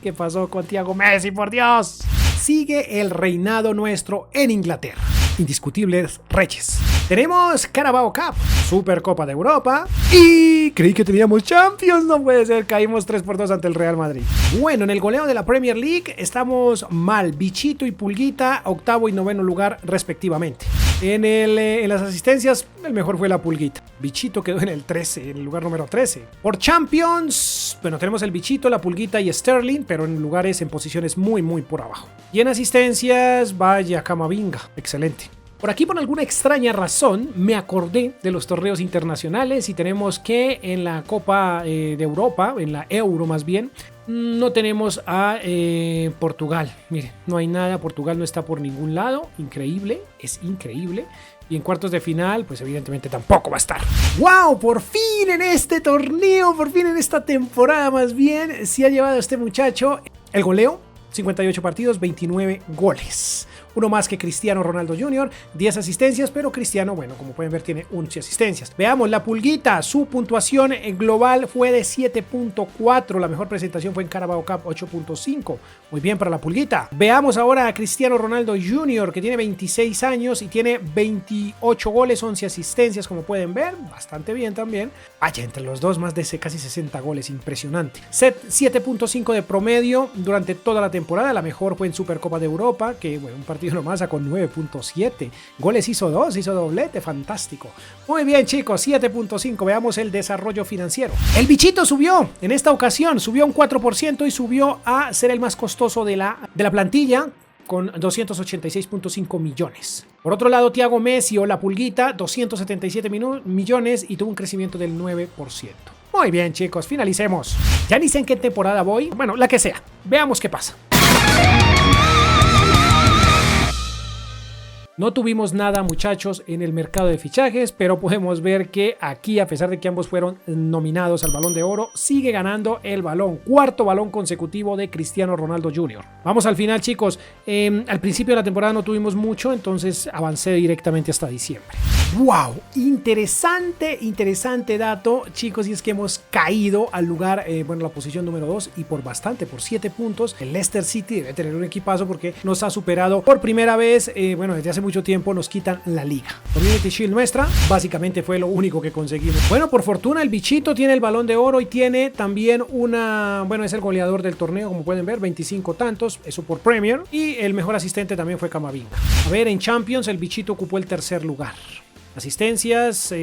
A: ¿Qué pasó con Thiago Messi, por Dios? Sigue el reinado nuestro en Inglaterra. Indiscutibles reyes. Tenemos Carabao Cup, Supercopa de Europa y creí que teníamos Champions, no puede ser, caímos 3-2 ante el Real Madrid. Bueno, en el goleo de la Premier League estamos mal, Bichito y Pulguita, 8º y 9º lugar respectivamente. En las asistencias, el mejor fue la Pulguita. Bichito quedó en el 13, en el lugar número 13. Por Champions, bueno, tenemos el Bichito, la Pulguita y Sterling, pero en lugares, en posiciones muy por abajo. Y en asistencias, vaya Camavinga, excelente. Por aquí, por alguna extraña razón, me acordé de los torneos internacionales y tenemos que en la Copa de Europa, en la Euro más bien, no tenemos a Portugal. Mire, no hay nada, Portugal no está por ningún lado, increíble, es increíble. Y en cuartos de final, pues evidentemente tampoco va a estar. ¡Wow! Por fin en este torneo, por fin en esta temporada más bien, se ha llevado este muchacho el goleo. 58 partidos, 29 goles. Uno más que Cristiano Ronaldo Jr., 10 asistencias, pero Cristiano, bueno, como pueden ver, tiene 11 asistencias. Veamos, la Pulguita, su puntuación global fue de 7.4, la mejor presentación fue en Carabao Cup, 8.5. Muy bien para la Pulguita. Veamos ahora a Cristiano Ronaldo Jr., que tiene 26 años y tiene 28 goles, 11 asistencias, como pueden ver, bastante bien también. Vaya, entre los dos, más de casi 60 goles, impresionante. 7.5 de promedio durante toda la temporada, la mejor fue en Supercopa de Europa, que, bueno, un partido nomás con 9.7 goles, hizo 2, hizo doblete, fantástico. Muy bien, chicos, 7.5. Veamos el desarrollo financiero. El Bichito subió en esta ocasión, subió un 4% y subió a ser el más costoso de la plantilla con 286.5 millones. Por otro lado, Thiago Messi o la Pulguita, 277 millones y tuvo un crecimiento del 9%. Muy bien, chicos, finalicemos. Ya ni sé en qué temporada voy, bueno, la que sea. Veamos qué pasa. No tuvimos nada, muchachos, en el mercado de fichajes, pero podemos ver que aquí, a pesar de que ambos fueron nominados al Balón de Oro, sigue ganando el balón. 4º balón consecutivo de Cristiano Ronaldo Jr. Vamos al final, chicos. Al principio de la temporada no tuvimos mucho, entonces avancé directamente hasta diciembre. ¡Wow! Interesante dato, chicos, y es que hemos caído al lugar, la posición número 2 y por bastante, por 7 puntos. El Leicester City debe tener un equipazo porque nos ha superado por primera vez, desde hace mucho tiempo nos quitan la liga. Community Shield nuestra, básicamente fue lo único que conseguimos. Bueno, por fortuna el Bichito tiene el Balón de Oro y tiene también es el goleador del torneo, como pueden ver, 25 tantos, eso por Premier, y el mejor asistente también fue Camavinga. A ver, en Champions el Bichito ocupó el 3er lugar. Asistencias,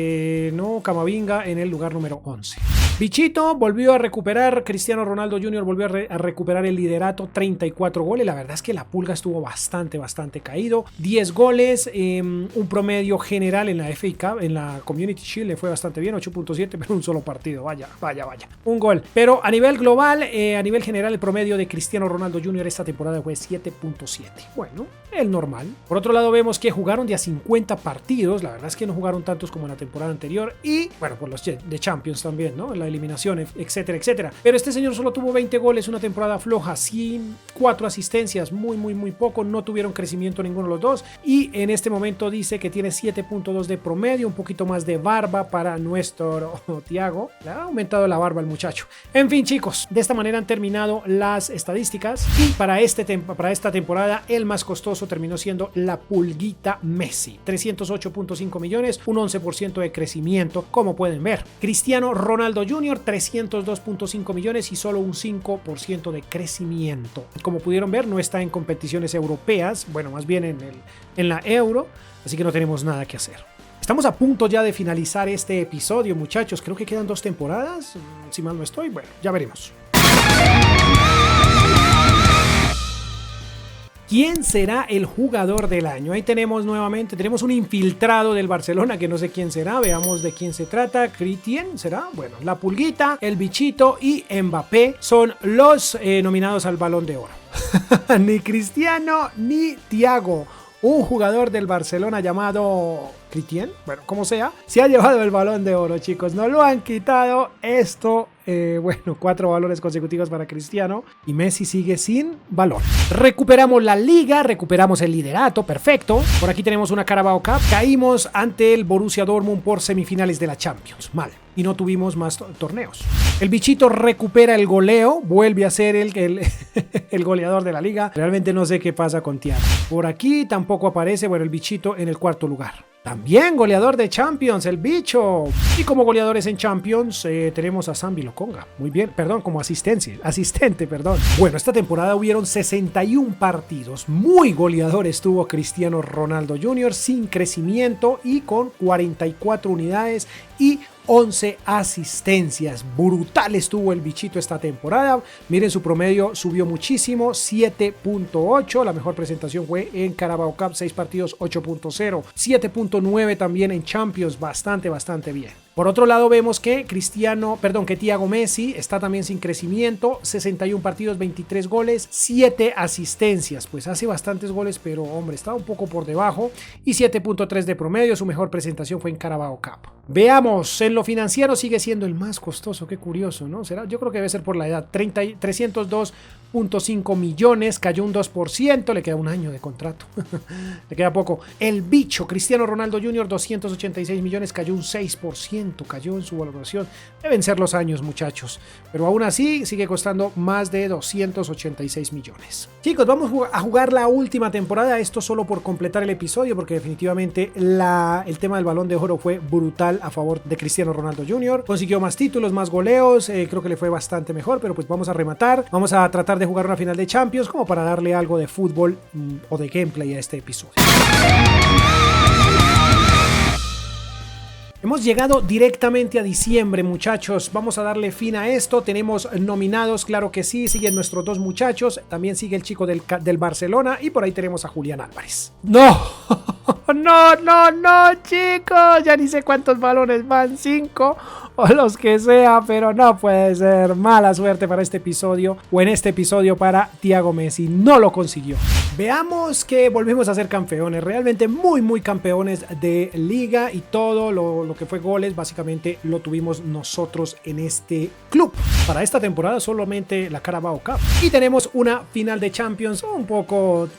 A: Camavinga en el lugar número 11. Bichito volvió a recuperar, Cristiano Ronaldo Jr. volvió a recuperar el liderato, 34 goles. La verdad es que la Pulga estuvo bastante caído. 10 goles, un promedio general en la FA Cup, en la Community Shield le fue bastante bien, 8.7, pero un solo partido. Vaya. Un gol. Pero a nivel global, a nivel general, el promedio de Cristiano Ronaldo Jr. esta temporada fue 7.7. Bueno, el normal. Por otro lado, vemos que jugaron de a 50 partidos. La verdad es que no jugaron tantos como en la temporada anterior. Y, bueno, por los de Champions también, ¿no? La eliminación, etcétera. Pero este señor solo tuvo 20 goles, una temporada floja, sin 4 asistencias, muy poco, no tuvieron crecimiento ninguno de los dos. Y en este momento dice que tiene 7.2 de promedio, un poquito más de barba para nuestro Thiago. Le ha aumentado la barba al muchacho. En fin, chicos, de esta manera han terminado las estadísticas. Y para esta temporada, el más costoso terminó siendo la Pulguita Messi. 308.5 millones, un 11% de crecimiento, como pueden ver. Cristiano Ronaldo Jr., 302.5 millones y solo un 5% de crecimiento. Como pudieron ver, no está en competiciones europeas, bueno, más bien en la Euro, así que no tenemos nada que hacer. Estamos a punto ya de finalizar este episodio, muchachos. Creo que quedan 2 temporadas, si mal no estoy. Bueno, ya veremos. ¿Quién será el jugador del año? Ahí tenemos un infiltrado del Barcelona que no sé quién será, veamos de quién se trata. ¿Cristian será? Bueno, la Pulguita, el Bichito y Mbappé son los nominados al Balón de Oro. Ni Cristiano ni Thiago. Un jugador del Barcelona llamado Critien, bueno, como sea, se ha llevado el Balón de Oro, chicos. No lo han quitado. Esto, 4 balones consecutivos para Cristiano y Messi sigue sin balón. Recuperamos la liga, recuperamos el liderato, perfecto. Por aquí tenemos una Carabao Cup. Caímos ante el Borussia Dortmund por semifinales de la Champions. Mal. Y no tuvimos más torneos. El bichito recupera el goleo, vuelve a ser el goleador de la liga. Realmente no sé qué pasa con Thiago. Por aquí tampoco aparece, el bichito en el cuarto lugar. También goleador de Champions, el bicho. Y como goleadores en Champions tenemos a Sambi Lokonga. Muy bien, como asistente. Bueno, esta temporada hubieron 61 partidos. Muy goleador estuvo Cristiano Ronaldo Jr. sin crecimiento y con 44 unidades y 11 asistencias. Brutal estuvo el bichito esta temporada. Miren, su promedio subió muchísimo, 7.8. La mejor presentación fue en Carabao Cup, 6 partidos, 8.0. 7.9 también en Champions, bastante bien. Por otro lado vemos que Thiago Messi está también sin crecimiento, 61 partidos, 23 goles, 7 asistencias, pues hace bastantes goles, pero hombre, está un poco por debajo, y 7.3 de promedio. Su mejor presentación fue en Carabao Cup. Veamos, en lo financiero sigue siendo el más costoso, qué curioso, ¿no? Yo creo que debe ser por la edad, 302.5 millones, cayó un 2%, le queda un año de contrato, le queda poco. El bicho, Cristiano Ronaldo Jr., 286 millones, cayó un 6%. Cayó en su valoración. Deben ser los años, muchachos, pero aún así sigue costando más de 286 millones. Chicos, vamos a jugar la última temporada, esto solo por completar el episodio, porque definitivamente el tema del Balón de Oro fue brutal a favor de Cristiano Ronaldo Jr. Consiguió más títulos, más goleos, creo que le fue bastante mejor, pero pues vamos a rematar, vamos a tratar de jugar una final de Champions como para darle algo de fútbol o de gameplay a este episodio. Hemos llegado directamente a diciembre, muchachos. Vamos a darle fin a esto. Tenemos nominados, claro que sí. Siguen nuestros 2 muchachos. También sigue el chico del Barcelona. Y por ahí tenemos a Julián Álvarez. ¡No! No, chicos. Ya ni sé cuántos balones van. 5 o los que sea. Pero no puede ser. Mala suerte para este episodio. O en este episodio para Thiago Messi. No lo consiguió. Veamos que volvemos a ser campeones. Realmente muy campeones de liga. Y todo lo que fue goles básicamente lo tuvimos nosotros en este club. Para esta temporada solamente la Carabao Cup. Y tenemos una final de Champions un poco...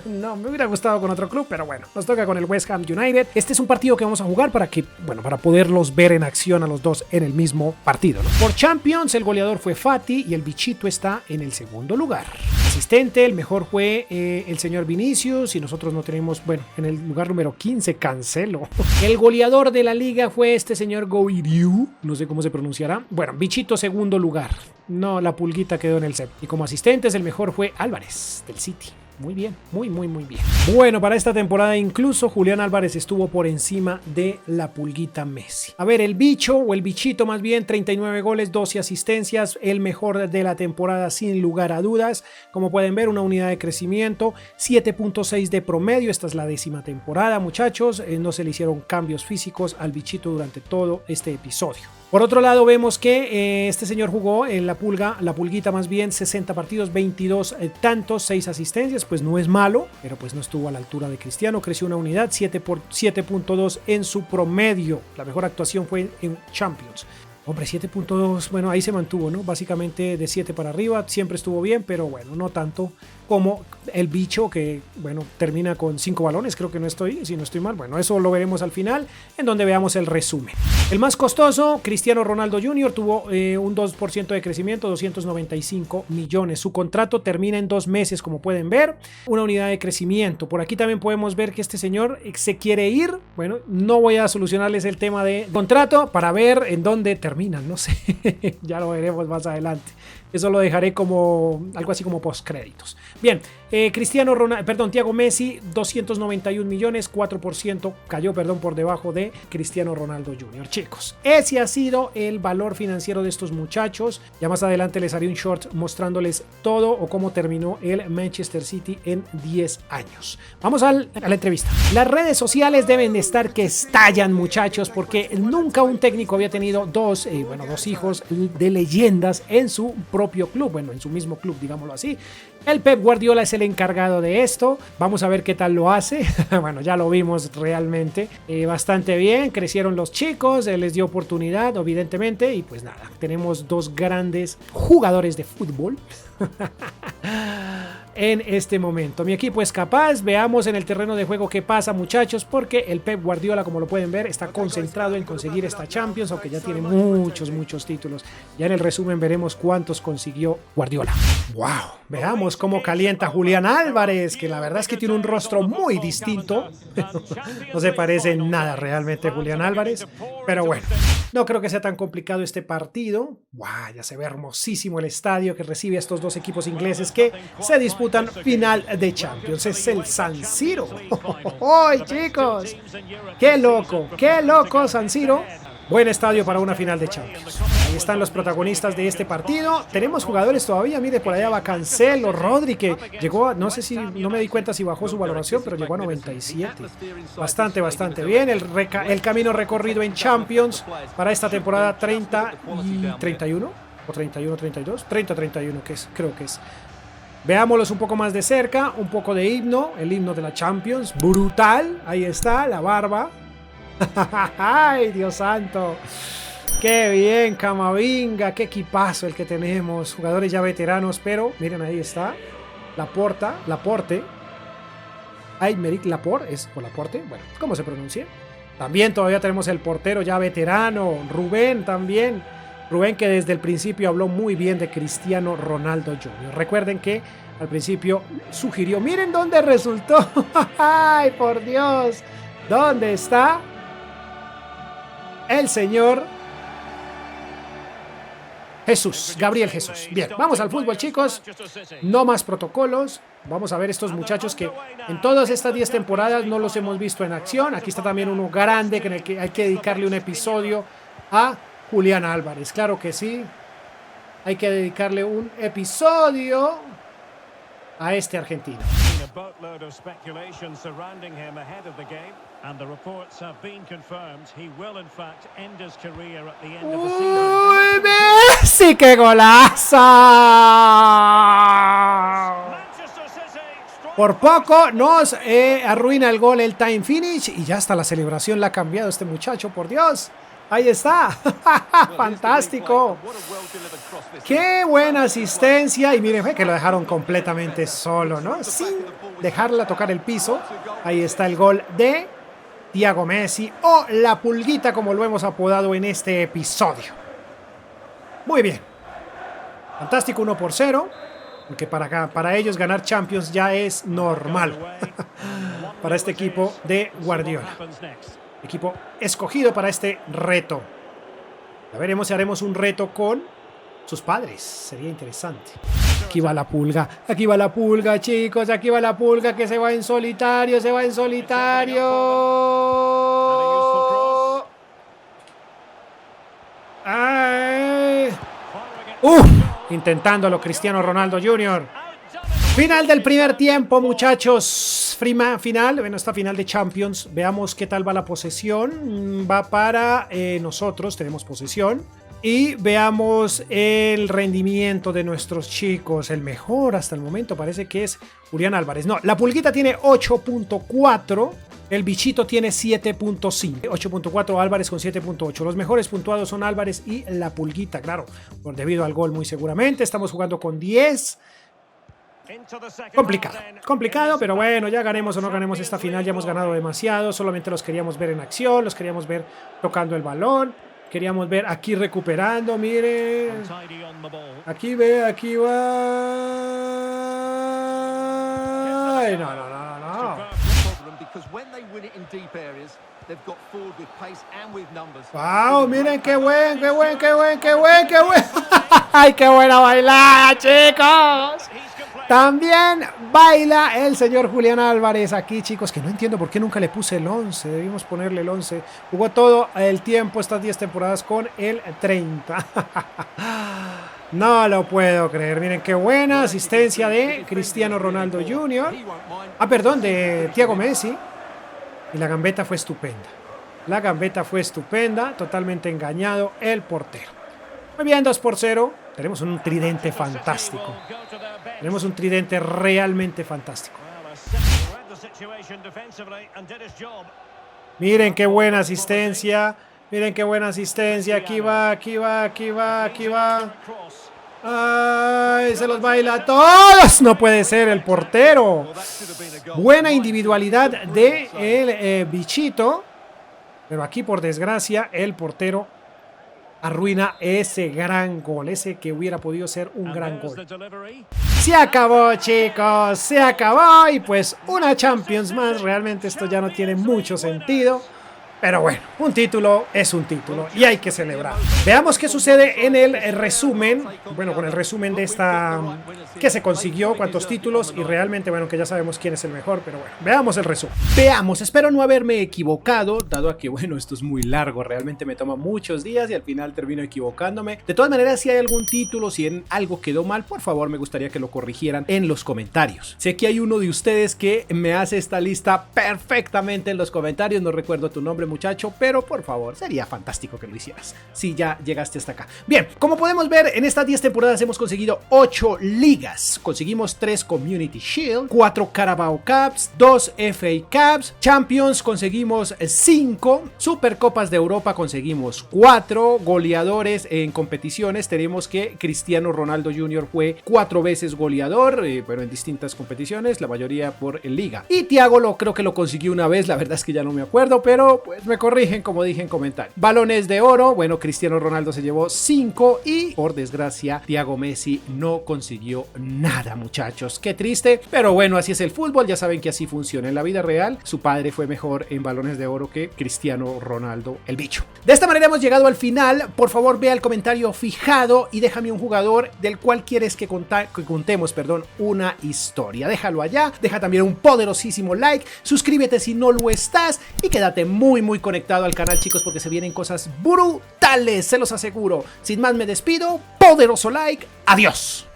A: no, me hubiera gustado con otro club, pero bueno, nos toca con el West Ham United. Este es un partido que vamos a jugar para poderlos ver en acción a los dos en el mismo partido, ¿no? Por Champions el goleador fue Fati y el bichito está en el segundo lugar. Asistente, el mejor fue el señor Vinicius y nosotros no tenemos, en el lugar número 15, Cancelo. El goleador de la liga fue este señor Goiriu, no sé cómo se pronunciará. Bichito segundo lugar. No, la pulguita quedó en el set. Y como asistentes el mejor fue Álvarez del City. Muy bien, muy bien. Bueno, para esta temporada incluso Julián Álvarez estuvo por encima de la pulguita Messi. A ver, el bicho o el bichito más bien, 39 goles, 12 asistencias, el mejor de la temporada sin lugar a dudas. Como pueden ver, una unidad de crecimiento, 7.6 de promedio. Esta es la 10ª temporada, muchachos. No se le hicieron cambios físicos al bichito durante todo este episodio. Por otro lado vemos que este señor jugó en la pulguita más bien, 60 partidos, 22 tantos, 6 asistencias, pues no es malo, pero pues no estuvo a la altura de Cristiano, creció una unidad, 7.2 en su promedio, la mejor actuación fue en Champions. Hombre, 7.2, ahí se mantuvo, ¿no? Básicamente de 7 para arriba, siempre estuvo bien, pero no tanto como el bicho que, termina con 5 balones, creo que si no estoy mal, eso lo veremos al final, en donde veamos el resumen. El más costoso, Cristiano Ronaldo Jr., tuvo un 2% de crecimiento, 295 millones. Su contrato termina en 2 meses, como pueden ver, una unidad de crecimiento. Por aquí también podemos ver que este señor se quiere ir. No voy a solucionarles el tema de contrato para ver en dónde terminan, no sé, ya lo veremos más adelante. Eso lo dejaré como algo así como postcréditos. Bien, Thiago Messi, 291 millones, 4% cayó, por debajo de Cristiano Ronaldo Jr. Chicos, ese ha sido el valor financiero de estos muchachos. Ya más adelante les haré un short mostrándoles todo o cómo terminó el Manchester City en 10 años. Vamos a la entrevista. Las redes sociales deben de estar que estallan, muchachos, porque nunca un técnico había tenido dos hijos de leyendas en su propio club, en su mismo club, digámoslo así. El Pep Guardiola es el encargado de esto. Vamos a ver qué tal lo hace. Bueno, ya lo vimos realmente bastante bien. Crecieron los chicos, él les dio oportunidad, evidentemente. Y pues nada, tenemos dos grandes jugadores de fútbol en este momento. Mi equipo es capaz. Veamos en el terreno de juego qué pasa, muchachos, porque el Pep Guardiola, como lo pueden ver, está concentrado en conseguir esta Champions, aunque ya tiene muchos títulos. Ya en el resumen veremos cuántos consiguió Guardiola. ¡Wow! Veamos cómo calienta Julián Álvarez, que la verdad es que tiene un rostro muy distinto. No se parece en nada realmente a Julián Álvarez, pero bueno, no creo que sea tan complicado este partido. ¡Wow! Ya se ve hermosísimo el estadio que recibe a estos dos equipos ingleses que se disputan final de Champions. Es el San Siro. ¡Ay, chicos! ¡Qué loco San Siro! Buen estadio para una final de Champions. Ahí están los protagonistas de este partido. Tenemos jugadores todavía. Mire, por allá va Cancelo, Rodri, que llegó a, no sé si, no me di cuenta si bajó su valoración, pero llegó a 97. Bastante bien. El camino recorrido en Champions para esta temporada 30 y 31. O 31-32. 30-31, creo que es. Veámoslos un poco más de cerca. Un poco de himno. El himno de la Champions. Brutal. Ahí está, la barba. ¡Ay, Dios santo! ¡Qué bien, Camavinga! ¡Qué equipazo el que tenemos! Jugadores ya veteranos, pero miren, ahí está. Laporte. Aymeric Laporte, o Laporte, bueno, ¿cómo se pronuncia? También todavía tenemos el portero ya veterano, Rubén también. Rubén, que desde el principio habló muy bien de Cristiano Ronaldo Jr. Recuerden que al principio sugirió, miren dónde resultó. ¡Ay, por Dios! ¿Dónde está el señor Jesús? Gabriel Jesús. Bien, vamos al fútbol, chicos. No más protocolos. Vamos a ver estos muchachos que en todas estas 10 temporadas no los hemos visto en acción. Aquí está también uno grande en el que hay que dedicarle un episodio a Julián Álvarez. Claro que sí. Hay que dedicarle un episodio a este argentino. ¡Uy, Messi! ¡Qué golazo! Por poco nos arruina el gol, el time finish, y ya hasta la celebración la ha cambiado este muchacho, por Dios. Ahí está. Fantástico. Qué buena asistencia. Y miren, que lo dejaron completamente solo, ¿no? Sin dejarla tocar el piso. Ahí está el gol de Thiago Messi, o la pulguita, como lo hemos apodado en este episodio. Muy bien. Fantástico, 1-0. Porque para ellos ganar Champions ya es normal. Para este equipo de Guardiola. Equipo escogido para este reto. Ya veremos si haremos un reto con sus padres. Sería interesante. Aquí va la pulga. Aquí va la pulga, chicos. Aquí va la pulga que se va en solitario. Se va en solitario. ¡Ay! Intentándolo Cristiano Ronaldo Jr. Final del primer tiempo, muchachos. Final, bueno, esta final de Champions. Veamos qué tal va la posesión. Va para nosotros, tenemos posesión. Y veamos el rendimiento de nuestros chicos. El mejor hasta el momento parece que es Julián Álvarez. No, la pulguita tiene 8.4. El bichito tiene 7.5. 8.4 Álvarez con 7.8. Los mejores puntuados son Álvarez y la pulguita, claro. Debido al gol muy seguramente. Estamos jugando con 10. Complicado, pero bueno, ya ganemos o no ganemos esta final, ya hemos ganado demasiado. Solamente los queríamos ver en acción, los queríamos ver tocando el balón, queríamos ver aquí recuperando, mire. Aquí ve, aquí va. Ay, no. Wow, miren qué buen. Ay, qué buena bailada, chicos. También baila el señor Julián Álvarez aquí, chicos, que no entiendo por qué nunca le puse el 11. Debimos ponerle el 11. Jugó todo el tiempo, estas 10 temporadas, con el 30. No lo puedo creer. Miren qué buena asistencia de Cristiano Ronaldo Jr. Perdón, de Thiago Messi. Y la gambeta fue estupenda. Totalmente engañado el portero. Muy bien, 2-0. Tenemos un tridente fantástico. Tenemos un tridente realmente fantástico. Miren qué buena asistencia. Miren qué buena asistencia. Aquí va, aquí va, aquí va, aquí va. ¡Ay! Se los baila a todos. No puede ser el portero. Buena individualidad de el bichito. Pero aquí, por desgracia, el portero arruina ese gran gol. Ese que hubiera podido ser un gran gol. Se acabó, chicos. Se acabó. Y pues una Champions más. Realmente esto ya no tiene mucho sentido. Pero bueno, un título es un título y hay que celebrar. Veamos qué sucede en el resumen. Bueno, con el resumen de esta... ¿Qué se consiguió? ¿Cuántos títulos? Y realmente, bueno, que ya sabemos quién es el mejor, pero bueno, veamos el resumen. Veamos, espero no haberme equivocado, dado a que, bueno, esto es muy largo. Realmente me toma muchos días y al final termino equivocándome. De todas maneras, si hay algún título, si en algo quedó mal, por favor, me gustaría que lo corrigieran en los comentarios. Sé que hay uno de ustedes que me hace esta lista perfectamente en los comentarios. No recuerdo tu nombre, muchacho, pero por favor, sería fantástico que lo hicieras si ya llegaste hasta acá. Bien, como podemos ver, en estas 10 temporadas hemos conseguido 8 ligas. Conseguimos 3 Community Shield, 4 Carabao Cups, 2 FA Cups, Champions conseguimos 5, Supercopas de Europa conseguimos 4, goleadores en competiciones. Tenemos que Cristiano Ronaldo Jr. fue 4 veces goleador, pero en distintas competiciones, la mayoría por liga. Y Thiago creo que lo consiguió una vez, la verdad es que ya no me acuerdo, pero pues me corrigen como dije en comentarios. Balones de oro, bueno, Cristiano Ronaldo se llevó 5 y por desgracia Thiago Messi no consiguió nada, muchachos. Qué triste, pero bueno, así es el fútbol, ya saben que así funciona en la vida real. Su padre fue mejor en balones de oro que Cristiano Ronaldo, el bicho. De esta manera hemos llegado al final. Por favor, vea el comentario fijado y déjame un jugador del cual quieres que contemos, una historia. Déjalo allá, deja también un poderosísimo like, suscríbete si no lo estás y quédate muy conectado al canal, chicos, porque se vienen cosas brutales, se los aseguro. Sin más me despido, poderoso like, adiós.